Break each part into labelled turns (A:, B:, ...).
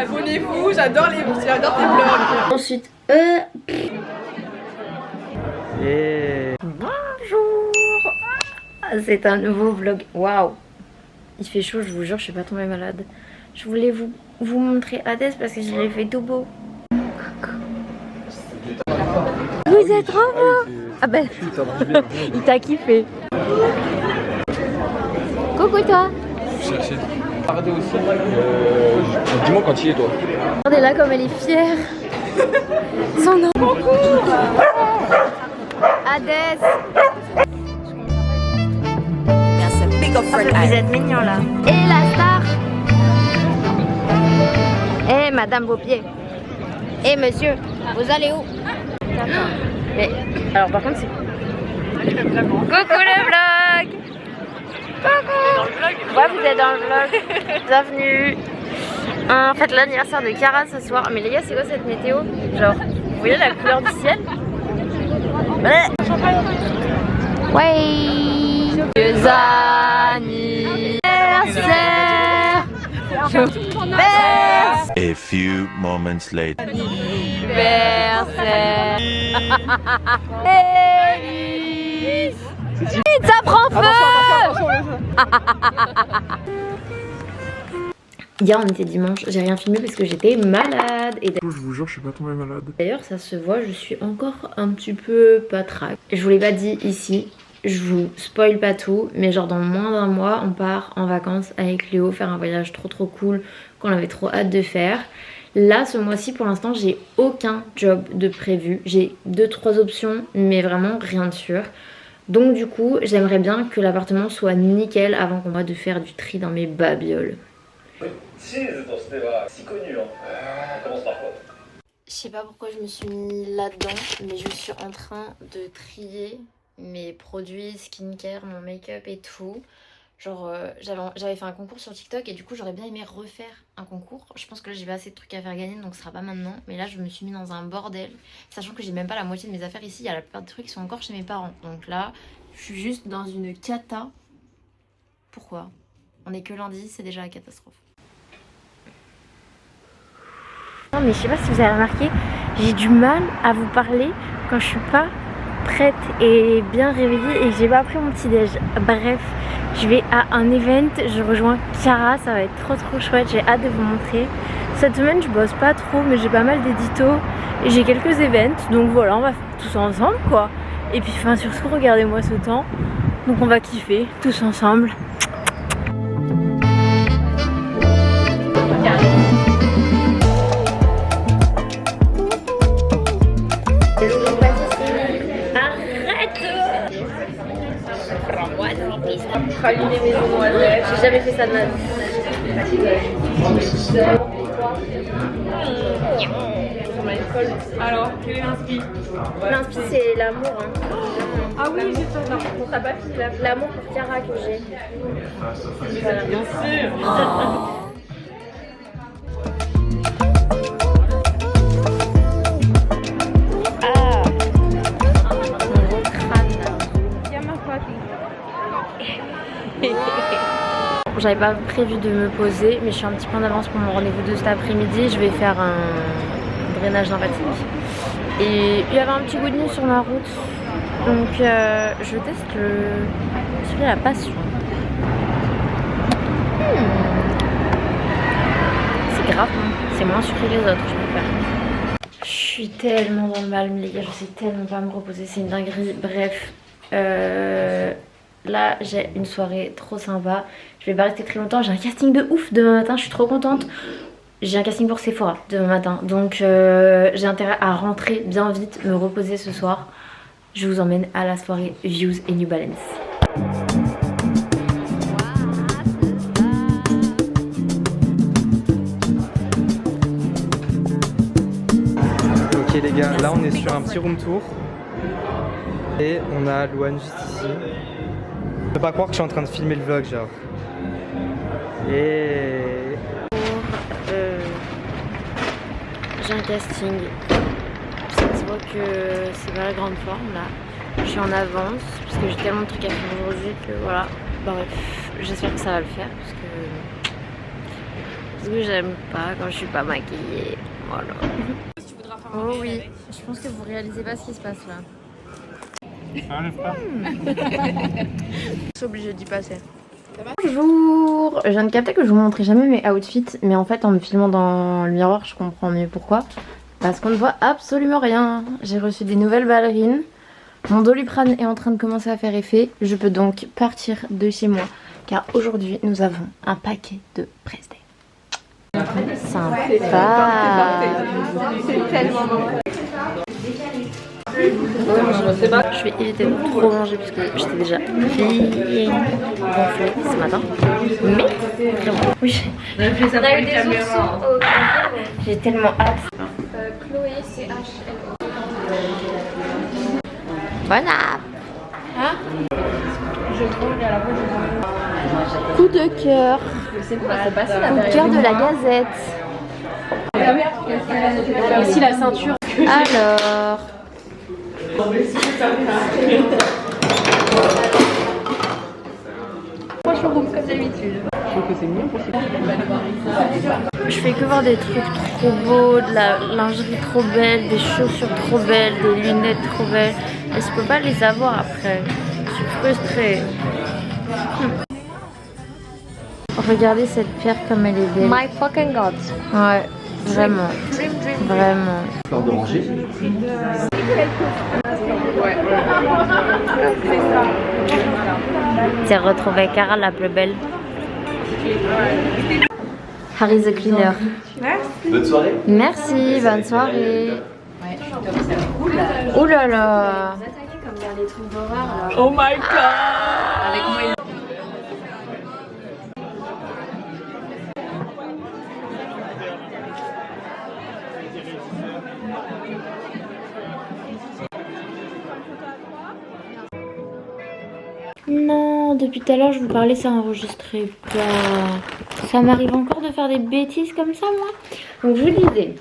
A: Abonnez-vous, j'adore tes vlogs.
B: Ensuite, bonjour. C'est un nouveau vlog. Waouh, il fait chaud, je vous jure, je suis pas tombée malade. Je voulais vous montrer Hades parce que je l'ai fait tout beau. Vous êtes trop beau. Ah ben, il t'a kiffé. Coucou toi.
C: Chercher. Regardez aussi. Dis-moi quand il est toi.
B: Regardez là comme elle est fière. Son nom. Hades. Vous êtes mignons là. Et la star. Eh madame vos pieds. Eh monsieur, vous allez où? D'accord. Mais alors par contre c'est... Coucou le vlog. Coucou. Ouais, vous êtes dans le vlog. Bienvenue. On fête l'anniversaire de Cara ce soir. Mais les gars, c'est quoi cette météo? Genre, vous voyez la couleur du ciel? Ouais. Joyeux anniversaire.
D: A few moments later.
B: Anniversaire. Élise. Ça prend feu. Hier on était dimanche, j'ai rien filmé parce que j'étais malade. Et
C: Je vous jure, je suis pas tombée malade.
B: d'ailleurs ça se voit, je suis encore un petit peu patraque. Je vous l'ai pas dit ici, je vous spoil pas tout, mais genre dans moins d'un mois on part en vacances avec Léo faire un voyage trop cool qu'on avait trop hâte de faire. Là ce mois-ci pour l'instant j'ai aucun job de prévu, j'ai 2-3 options mais vraiment rien de sûr. Donc du coup j'aimerais bien que l'appartement soit nickel avant qu'on va de faire du tri dans mes babioles.
E: Si connu, hein. On commence par quoi?
B: Je sais pas pourquoi je me suis mis là-dedans, mais je suis en train de trier mes produits skincare, mon make-up et tout. Genre j'avais fait un concours sur TikTok et du coup j'aurais bien aimé refaire un concours. Je pense que là j'ai pas assez de trucs à faire gagner donc ce sera pas maintenant. Mais là je me suis mis dans un bordel, sachant que j'ai même pas la moitié de mes affaires ici. Il y a la plupart des trucs qui sont encore chez mes parents. Donc là je suis juste dans une cata. Pourquoi? On est que lundi, c'est déjà la catastrophe. Non mais je sais pas si vous avez remarqué, j'ai du mal à vous parler quand je suis pas prête et bien réveillée et que j'ai pas pris mon petit déj. Bref, je vais à un event, je rejoins Cara, ça va être trop chouette, j'ai hâte de vous montrer. Cette semaine je bosse pas trop mais j'ai pas mal d'éditos et j'ai quelques events, donc voilà, on va faire tout ça ensemble quoi. Et puis enfin surtout regardez-moi ce temps, donc on va kiffer tous ensemble. Praliné maison noisette. J'ai jamais fait ça de ma vie.
A: Alors, quel est l'inspi?
B: L'inspi c'est l'amour. Hein.
A: Ah oui, j'ai ça. Non, pour ta papille là.
B: L'amour pour Cara que j'ai. Voilà.
A: Bien sûr.
B: Ah, mon gros crâne là. J'avais pas prévu de me poser, mais je suis un petit peu en avance pour mon rendez-vous de cet après-midi. Je vais faire un drainage lymphatique. Et il y avait un petit goût de nez sur ma route. Donc je teste celui à la passion. C'est grave, hein. C'est moins sucré que les autres, je préfère. Je suis tellement dans le mal, les gars, je sais tellement pas me reposer, c'est une dinguerie. Bref, là j'ai une soirée trop sympa. Je vais pas rester très longtemps, j'ai un casting de ouf demain matin, je suis trop contente. J'ai un casting pour Sephora demain matin, donc j'ai intérêt à rentrer bien vite, me reposer ce soir. Je vous emmène à la soirée Views et New Balance.
F: Ok les gars, là on est sur un petit room tour et on a Louane juste ici. Je peux pas croire que je suis en train de filmer le vlog genre. Et
B: j'ai un casting. Ça se voit que c'est pas la grande forme là. Je suis en avance parce que j'ai tellement de trucs à faire aujourd'hui que voilà. Bref, j'espère que ça va le faire parce que Parce que j'aime pas quand je suis pas maquillée. Voilà. Oh oui, je pense que vous réalisez pas ce qui se passe là. Je suis obligée d'y passer. Bonjour. Je viens de capter que je vous montrais jamais mes outfits, mais en fait en me filmant dans le miroir je comprends mieux pourquoi. Parce qu'on ne voit absolument rien. J'ai reçu des nouvelles ballerines. Mon Doliprane est en train de commencer à faire effet. Je peux donc partir de chez moi car aujourd'hui nous avons un paquet de press day. Sympa.
A: C'est tellement bon.
B: Je vais éviter de trop manger parce que j'étais déjà bien gonflée ce matin. Mais vraiment, oui. On a eu des oursons au café. J'ai tellement hâte.
A: Chloé, CHLO.
B: Bonne app.
A: Hein? Je trouve à la fois
B: Coup de cœur.
A: c'est bon, c'est passé
B: Coup de cœur de la Gazette.
A: Aussi la ceinture.
B: Alors.
A: Franchement, comme d'habitude.
B: Je fais que voir des trucs trop beaux, de la lingerie trop belle, des chaussures trop belles, des lunettes trop belles. Et je peux pas les avoir après. Je suis frustrée. Regardez cette pierre comme elle est belle.
A: My fucking god.
B: Ouais, vraiment. Vraiment.
C: Fleur d'oranger.
B: J'ai retrouvé Cara la plus belle. Harry the Cleaner.
C: Bonne soirée.
B: Merci, bonne soirée. Oh là là.
A: Oh my god. Avec moi.
B: Non, depuis tout à l'heure je vous parlais, ça enregistrait pas. Ça m'arrive encore de faire des bêtises comme ça moi. Donc je vous disais,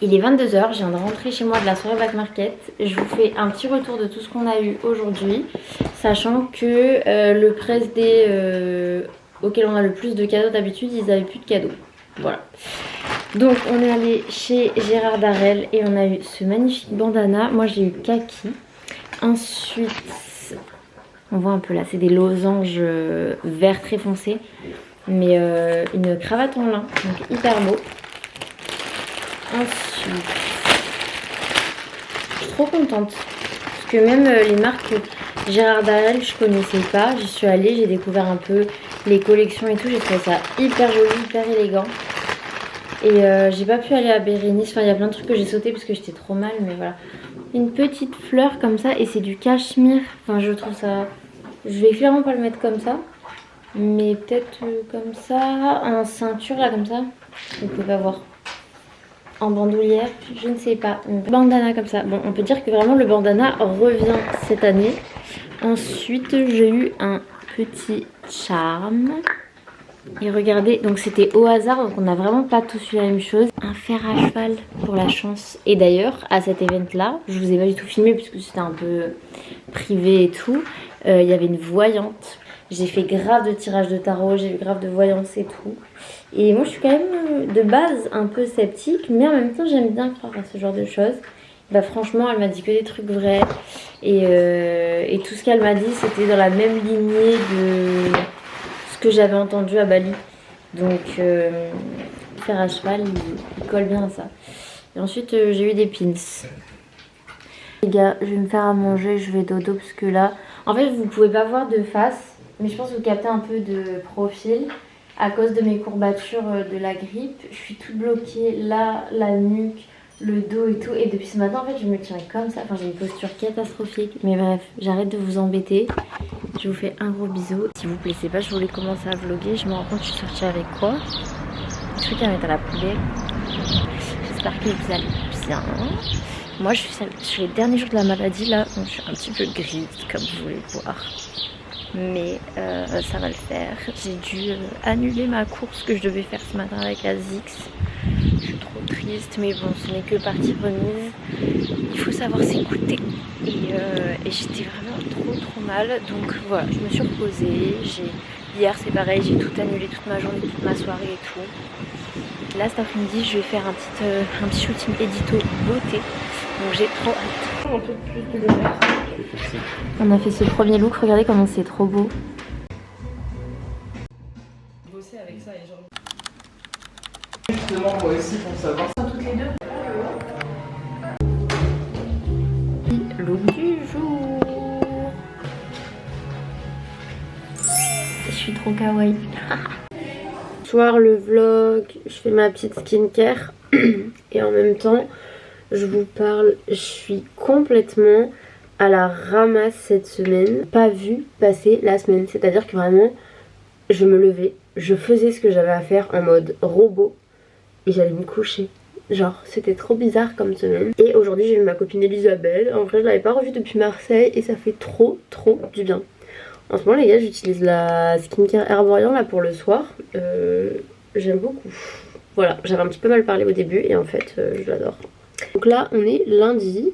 B: il est 22h, je viens de rentrer chez moi de la soirée Back Market. Je vous fais un petit retour de tout ce qu'on a eu aujourd'hui, sachant que le press day auquel on a le plus de cadeaux d'habitude, ils avaient plus de cadeaux. Voilà. Donc on est allé chez Gérard Darel et on a eu ce magnifique bandana. Moi j'ai eu kaki. Ensuite, on voit un peu là, c'est des losanges vert très foncé. Mais une cravate en lin, donc hyper beau. Ensuite, je suis trop contente. Parce que même les marques Gérard Darel, je connaissais pas. J'y suis allée, j'ai découvert un peu les collections et tout. J'ai trouvé ça hyper joli, hyper élégant. Et j'ai pas pu aller à Bérénice. Enfin, il y a plein de trucs que j'ai sauté parce que j'étais trop mal. Mais voilà. Une petite fleur comme ça. Et c'est du cachemire. Enfin, je trouve ça... Je vais clairement pas le mettre comme ça. Mais peut-être comme ça. En ceinture là, comme ça. Vous pouvez pas voir. En bandoulière, je ne sais pas. Une bandana comme ça. Bon, on peut dire que vraiment le bandana revient cette année. Ensuite, j'ai eu un petit charme. Et regardez, donc c'était au hasard, donc on n'a vraiment pas tous eu la même chose. Un fer à cheval pour la chance. Et d'ailleurs, à cet event-là, je vous ai pas du tout filmé puisque c'était un peu privé et tout. Il y avait une voyante. J'ai fait grave de tirage de tarot, j'ai eu grave de voyance et tout. Et moi je suis quand même de base un peu sceptique, mais en même temps j'aime bien croire à ce genre de choses. Bah franchement elle m'a dit que des trucs vrais. Et tout ce qu'elle m'a dit c'était dans la même lignée de ce que j'avais entendu à Bali. Donc fer à cheval il colle bien à ça. Et ensuite j'ai eu des pins. Les gars, je vais me faire à manger, je vais dodo parce que là... En fait vous pouvez pas voir de face. Mais je pense que vous captez un peu de profil à cause de mes courbatures de la grippe. Je suis toute bloquée là, la nuque, le dos et tout. Et depuis ce matin, en fait, je me tiens comme ça. Enfin, j'ai une posture catastrophique. Mais bref, j'arrête de vous embêter. Je vous fais un gros bisou. S'il vous plaît, c'est pas, je voulais commencer à vlogger. Je me rends compte que je suis sortie avec quoi? Un truc à mettre à la poubelle. J'espère que vous allez bien. Moi, je suis les derniers jours de la maladie là. Donc, je suis un petit peu grise, comme vous voulez le voir. Mais ça va le faire. J'ai dû annuler ma course que je devais faire ce matin avec la Zix. Je suis trop triste, mais bon, ce n'est que partie remise. Il faut savoir s'écouter. Et j'étais vraiment trop mal. Donc voilà, je me suis reposée. J'ai Hier c'est pareil, j'ai tout annulé, toute ma journée, toute ma soirée et tout. Là cet après-midi je vais faire un petit shooting édito beauté. Donc j'ai trop hâte. Un peu plus de lumière. On a fait ce premier look, regardez comment c'est trop beau.
A: Bosser avec ça et genre...
F: Justement moi aussi pour savoir.
A: Toutes les deux.
B: Look du jour. Je suis trop kawaii. Soir le vlog, je fais ma petite skincare et en même temps je vous parle, je suis complètement à la ramasse cette semaine. Pas vu passer la semaine, c'est-à-dire que vraiment je me levais, je faisais ce que j'avais à faire en mode robot et j'allais me coucher. Genre c'était trop bizarre comme semaine. Et aujourd'hui j'ai vu ma copine Elisabeth. En vrai je l'avais pas revue depuis Marseille et ça fait trop du bien. En ce moment les gars j'utilise la skincare Herborian là pour le soir. J'aime beaucoup. Voilà, j'avais un petit peu mal parlé au début et en fait je l'adore. Donc là on est lundi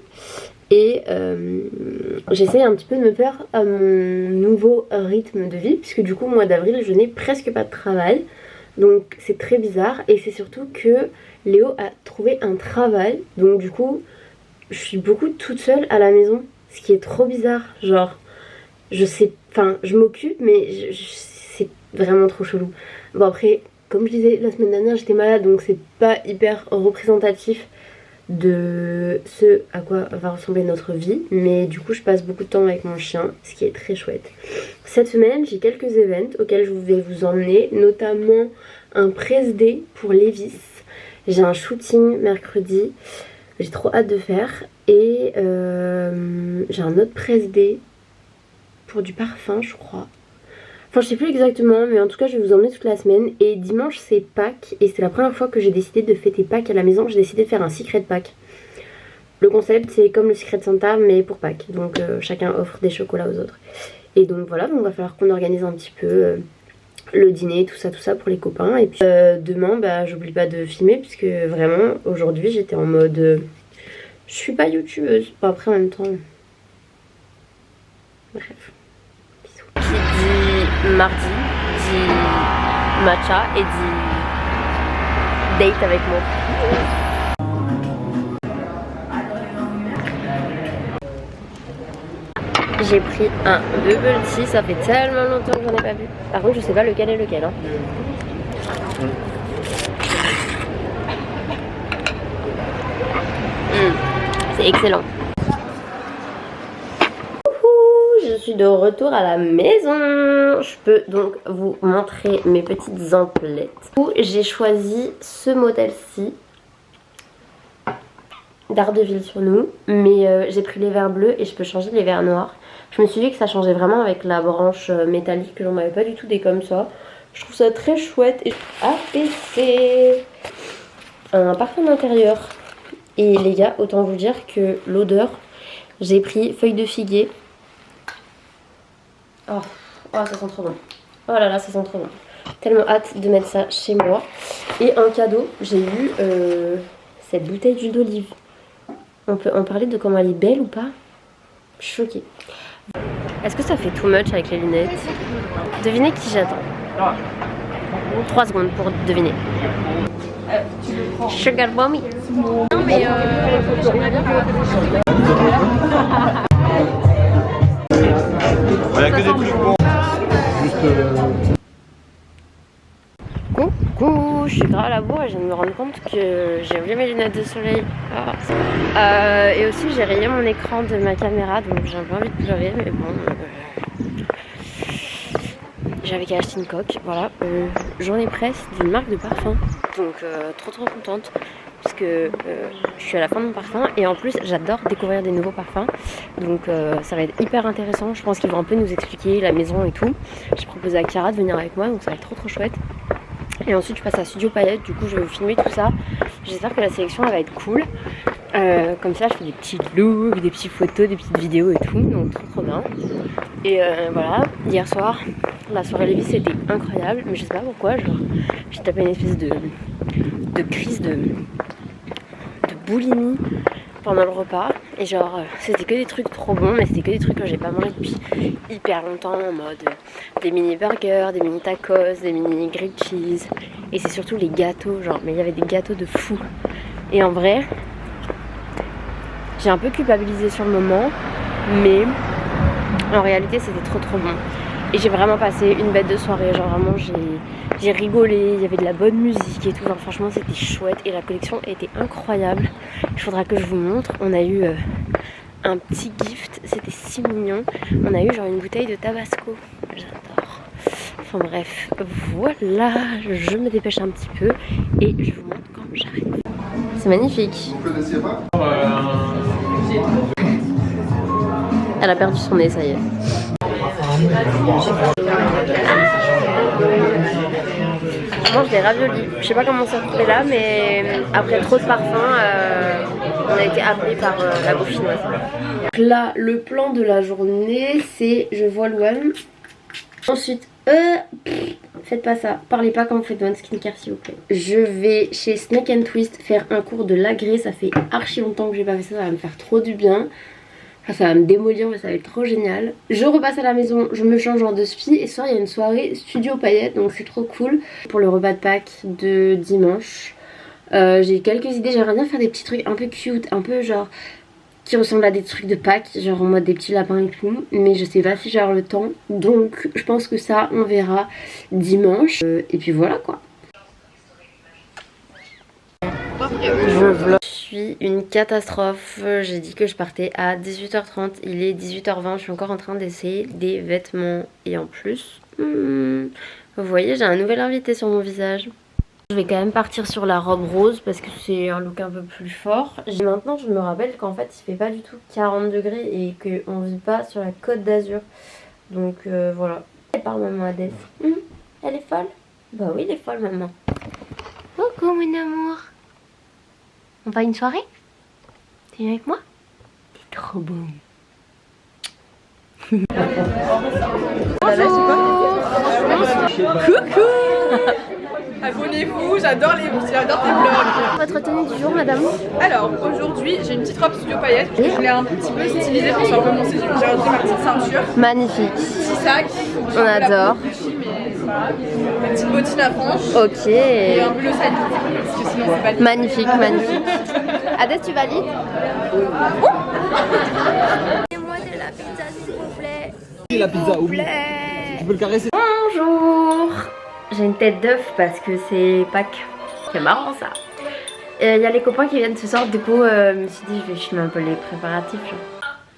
B: et j'essaye un petit peu de me faire à mon nouveau rythme de vie puisque du coup au mois d'avril je n'ai presque pas de travail. Donc c'est très bizarre et c'est surtout que Léo a trouvé un travail. Donc du coup je suis beaucoup toute seule à la maison. Ce qui est trop bizarre. Genre je sais, enfin je m'occupe mais c'est vraiment trop chelou. Bon après comme je disais la semaine dernière j'étais malade donc c'est pas hyper représentatif de ce à quoi va ressembler notre vie. Mais du coup je passe beaucoup de temps avec mon chien, ce qui est très chouette. Cette semaine j'ai quelques events auxquels je vais vous emmener, notamment un press day pour Levis. J'ai un shooting mercredi, j'ai trop hâte de faire. Et j'ai un autre press day pour du parfum je crois. Enfin je sais plus exactement mais en tout cas je vais vous emmener toute la semaine. Et dimanche c'est Pâques et c'est la première fois que j'ai décidé de fêter Pâques à la maison. J'ai décidé de faire un secret de Pâques. Le concept c'est comme le secret de Santa mais pour Pâques. Donc chacun offre des chocolats aux autres. Et donc voilà, donc il va falloir qu'on organise un petit peu le dîner, tout ça pour les copains. Et puis demain bah j'oublie pas de filmer puisque vraiment aujourd'hui j'étais en mode je suis pas youtubeuse. Bon, après en même temps bref. Qui dit mardi dit matcha et dit date avec moi. J'ai pris un bubble tea, ça fait tellement longtemps que j'en ai pas bu. Par contre je sais pas lequel est lequel hein. C'est excellent. Je suis de retour à la maison. Je peux donc vous montrer mes petites emplettes. J'ai choisi ce modèle-ci d'Ardeville sur nous, mais j'ai pris les verres bleus et je peux changer les verres noirs. Je me suis dit que ça changeait vraiment avec la branche métallique, que j'en m'avais pas du tout des comme ça. Je trouve ça très chouette. Et APC, un parfum d'intérieur. Et les gars, autant vous dire que l'odeur, j'ai pris feuille de figuier. Oh, ça sent trop bon. Oh là là, ça sent trop bon. Tellement hâte de mettre ça chez moi. Et un cadeau, j'ai eu cette bouteille d'huile d'olive. On peut en parler de comment elle est belle ou pas? Je suis choquée. Est-ce que ça fait too much avec les lunettes? Devinez qui j'attends. 3 secondes pour deviner. Sugar Mommy. Non mais j'aimerais bien faire
D: Il n'y a que des trucs bons.
B: Coucou, je suis grave à la bourre et je viens de me rendre compte que j'ai oublié mes lunettes de soleil. Et aussi j'ai rayé mon écran de ma caméra donc j'ai un peu envie de pleurer mais bon. J'avais qu'à acheter une coque, voilà. Journée presse d'une marque de parfum. Donc trop contente puisque je suis à la fin de mon parfum et en plus j'adore découvrir des nouveaux parfums. Donc ça va être hyper intéressant. Je pense qu'ils vont un peu nous expliquer la maison et tout. J'ai proposé à Chiara de venir avec moi donc ça va être trop chouette. Et ensuite je passe à Studio Paillettes, du coup je vais vous filmer tout ça. J'espère que la sélection elle va être cool. Comme ça je fais des petits looks, des petites photos, des petites vidéos et tout, donc trop bien. Et voilà, hier soir la soirée Levis était incroyable, mais je sais pas pourquoi, genre j'ai tapé une espèce de crise de boulimie. pendant le repas et genre c'était que des trucs trop bons, mais c'était que des trucs que j'ai pas mangé depuis hyper longtemps, en mode des mini burgers, des mini tacos, des mini grilled cheese, et c'est surtout les gâteaux, genre, mais il y avait des gâteaux de fou. Et en vrai, j'ai un peu culpabilisé sur le moment, mais en réalité c'était trop bon. Et j'ai vraiment passé une bête de soirée, genre vraiment j'ai rigolé, il y avait de la bonne musique et tout, enfin, franchement c'était chouette et la collection était incroyable. Il faudra que je vous montre, on a eu un petit gift, c'était si mignon, on a eu genre une bouteille de Tabasco, j'adore. Enfin bref, voilà, je me dépêche un petit peu et je vous montre quand j'arrive. C'est magnifique.
G: Vous connaissiez pas?
B: Elle a perdu son nez, ça y est. Je mange des raviolis. Je sais pas comment ça se fait là, mais après trop de parfum, on a été appelé par la beaufinoise. Donc là, le plan de la journée, c'est je vois Louane. Ensuite, faites pas ça. Parlez pas quand vous faites votre skincare, s'il vous plaît. Je vais chez Snake & Twist faire un cours de lagré. Ça fait archi longtemps que j'ai pas fait ça. Ça va me faire trop du bien. Enfin, ça va me démolir, mais ça va être trop génial. Je repasse à la maison, je me change en de spi. Et ce soir, il y a une soirée studio paillettes, donc c'est trop cool. Pour le repas de Pâques de dimanche, j'ai quelques idées. J'aimerais bien faire des petits trucs un peu cute, un peu genre qui ressemblent à des trucs de Pâques, genre en mode des petits lapins et tout. Mais je sais pas si j'ai le temps. Donc je pense que ça, on verra dimanche. Et puis voilà quoi. Je suis une catastrophe. J'ai dit que je partais à 18h30. Il est 18h20. Je suis encore en train d'essayer des vêtements. Et en plus, vous voyez, j'ai un nouvel invité sur mon visage. Je vais quand même partir sur la robe rose parce que c'est un look un peu plus fort. Maintenant, je me rappelle qu'en fait, il fait pas du tout 40 degrés et qu'on vit pas sur la Côte d'Azur. Donc voilà. Elle parle, maman Adès. Elle est folle? Bah oui, elle est folle, maman. Coucou, mon amour. On va à une soirée? T'es venu avec moi? T'es trop beau.
A: Coucou. Abonnez-vous, j'adore tes vlogs.
B: Votre tenue du jour, madame?
A: Alors, aujourd'hui, j'ai une petite robe studio paillettes. Je voulais un petit peu stylisée pour que ce soit un peu mon style. J'ai rajouté ma petite ceinture.
B: Magnifique.
A: Petit sac.
B: On adore.
A: Ma petite bottine à franges.
B: Ok.
A: Et un peu le side parce que sinon c'est pas
B: Magnifique, magnifique. Adès, tu valides? Donnez-moi de la pizza, s'il vous plaît.
F: La pizza, oublie. Tu peux le caresser.
B: Bonjour. J'ai une tête d'œuf parce que c'est Pâques. C'est marrant ça. Il y a les copains qui viennent ce soir, du coup je me suis dit je vais filmer un peu les préparatifs.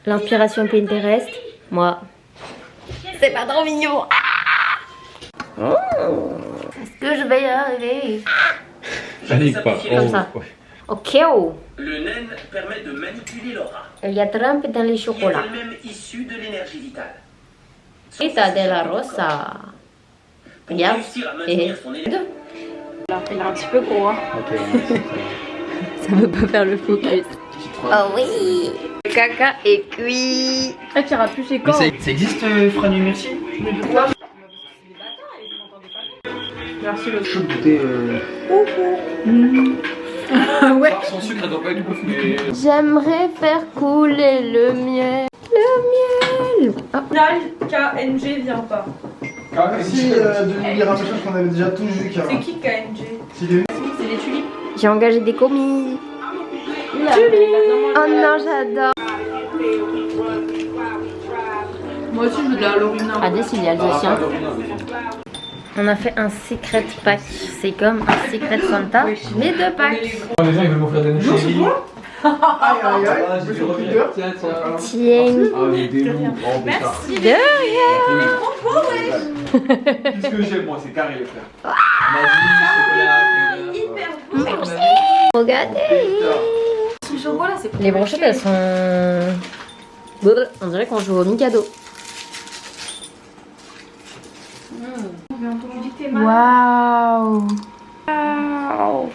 B: L'inspiration Pinterest, moi. C'est pas trop mignon. Est-ce que je vais y arriver?
C: Panique pas.
B: Comme ça. Ok.
E: Le naine permet de manipuler l'aura,
B: Il y a trempe dans les
E: qui est
B: chocolats.
E: elle-même issue de l'énergie vitale.
B: Et t'as de la rosa.
E: Pour
B: Regarde.
E: réussir à maintenir son énergie.
A: Il est un petit peu gros. Hein.
B: Ça veut pas faire le focus. Oh oui. Le caca est cuit.
A: Ah, tu iras plus chez quand?
C: Ça existe, Franu, merci.
A: Merci le
G: Chaud de goûter.
A: ouais.
C: Sans sucre, elle doit pas être ouf, mais.
B: J'aimerais faire couler le miel. Le miel. Oh.
A: KNG vient pas.
G: Si, de lire un message qu'on avait déjà tous vu.
A: C'est qui KNG?
G: C'est les
A: C'est les tulipes.
B: J'ai engagé des commis. Oh non, j'adore.
A: Moi aussi je veux de la Lorina.
B: Adès, il est alsacien. On a fait un secret pack. C'est comme un secret Santa, mais de Pâques.
C: Les gens ils veulent m'offrir des nourritures.
G: Aïe aïe aïe,
C: Ah,
G: je
C: j'ai
G: me
C: du
G: suis
C: Tiens, tiens.
B: Tiens.
C: Ah, mais des loups. Oh, bêtard.
B: De rien.
C: Qu'est-ce que j'aime, moi, c'est carré, les frères. Magie, chocolat,
B: Regardez. Les brochettes, elles sont... On dirait qu'on joue au Mikado. Waouh. Waouh.